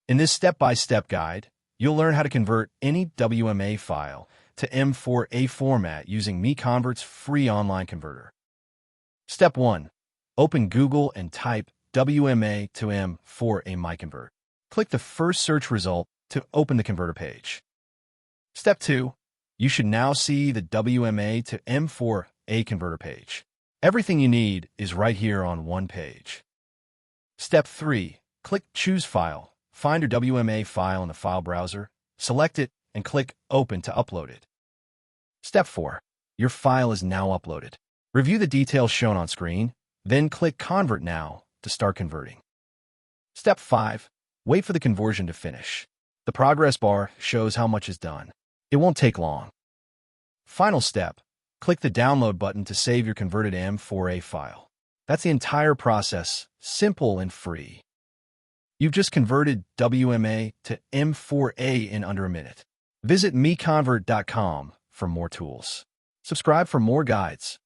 In this step-by-step guide, you'll learn how to convert any WMA file to M4A format using MiConvert's free online converter. Step 1. Open Google and type WMA to M4A MiConvert. Click the first search result to open the converter page. Step 2. You should now see the WMA to M4A converter page. Everything you need is right here on one page. Step 3. Click Choose File. Find your WMA file in the file browser, select it, and click Open to upload it. Step 4. Your file is now uploaded. Review the details shown on screen, then click Convert Now to start converting. Step 5. Wait for the conversion to finish. The progress bar shows how much is done. It won't take long. Final step. Click the Download button to save your converted M4A file. That's the entire process, simple and free. You've just converted WMA to M4A in under a minute. Visit MiConvert.com for more tools. Subscribe for more guides.